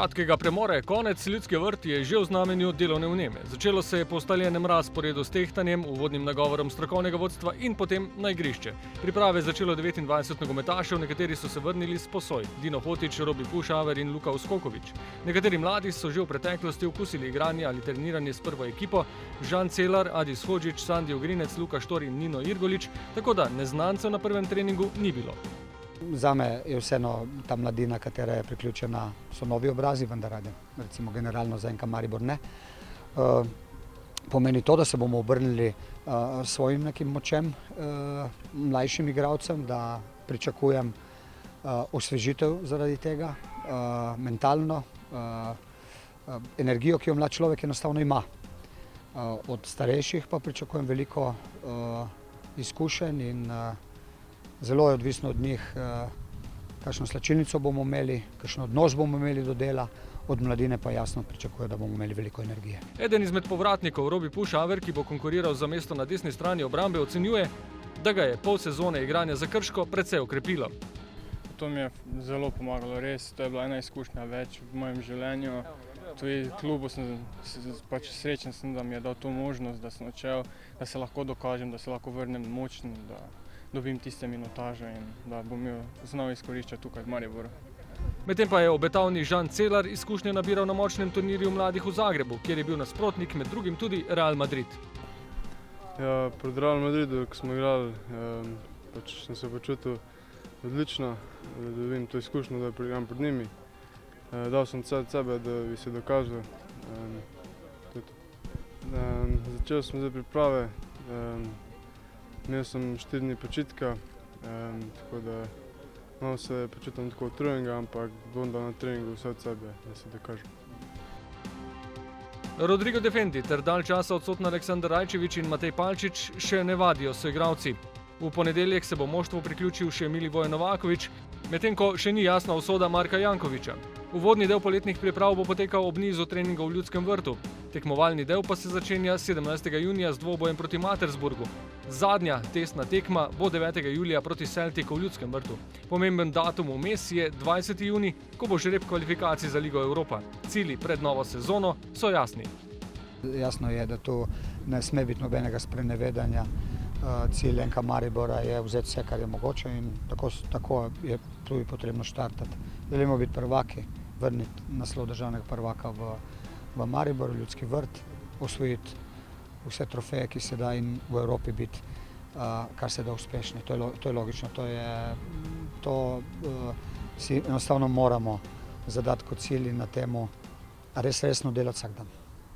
Kratkega premora je konec, Ljudski vrt je že v znamenju delovne vneme. Začelo se je po ustaljenem razporedu s tehtanjem, uvodnim nagovorom strokovnega vodstva in potem na igrišče. Priprave je začelo 29 nogometašev, nekateri so se vrnili s posoj. Dino Hotić, Robi Pušaver in Luka Uskoković. Nekateri mladi so že v preteklosti okusili igranje ali treniranje s prvo ekipo. Žan Celar, Adis Hodžić, Sandi Ogrinec, Luka Štor in Nino Irgolić, tako da neznancev na prvem treningu ni bilo. Zame je vseeno ta mladina, katera je priključena, so novi obrazi, vendar recimo generalno za NK Maribor ne. Pomeni to, da se bomo obrnili svojim nekim močem mlajšim igralcem, da pričakujem osvežitev zaradi tega, mentalno, energijo, ki jo mlad človek enostavno ima. Od starejših pa pričakujem veliko izkušenj in zelo je odvisno od njih, kakšno slačilnico bomo imeli, kakšen odnos bomo imeli do dela, od mladine pa jasno pričakuje, da bomo imeli veliko energije. Eden izmed povratnikov, Robi Pušaver, ki bo konkuriral za mesto na desni strani obrambe, ocenjuje, da ga je pol sezone igranja za Krško precej okrepilo. To mi je zelo pomagalo, res, to je bila ena izkušnja več v mojem življenju. Tudi klubu sem srečen, da mi je dal to možnost, da sem odšel, da se lahko dokažem, da se lahko vrnem močen, da dobim tiste minutaže in da bom jo znal izkoriščati tukaj v Mariboru. Medtem pa je obetavni Žan Celar izkušnje nabiral na močnem turnirju mladih v Zagrebu, kjer je bil nasprotnik med drugim tudi Real Madrid. Ja, pred Real Madridu, ko smo igrali, sem se počutil odlično, da dobim to izkušnjo, da igram pred njimi. Dal sem vse od sebe, da bi se dokazal. Začel sem zdaj priprave. Imel sem 4 dni počitka, tako da malo se počutim tako utrujenega, ampak bom dal na treningu vse od sebe, da se dokažem. Rodrigo Defendi ter dalj časa odsotni Aleksandar Rajčević in Matej Palčič še ne vadijo soigralci. V ponedeljek se bo moštvu priključil še Milivoje Novaković, medtem ko še ni jasna usoda Marka Jankovića. Uvodni del poletnih priprav bo potekal ob nizu treningov v Ljudskem vrtu. Tekmovalni del pa se začenja 17. junija z dvobojem proti Mattersburgu. Zadnja testna tekma bo 9. julija proti Celticu v Ljudskem vrtu. Pomemben datum vmes je 20. junij, ko bo žreb kvalifikacij za Ligo Evropa. Cilji pred novo sezono so jasni. Jasno je, da tu ne sme biti nobenega sprenevedanja. Cilj NK Maribora je vzeti vse, kar je mogoče in tako je tudi potrebno štartati. Želimo biti prvaki, vrniti naslov državnega prvaka v Mariboru, Ljudski vrt, osvojiti vse trofeje, ki se da, in v Evropi biti kar se da uspešni. To je logično, to si enostavno moramo zadati kot cilj in na temu res resno delati vsak dan.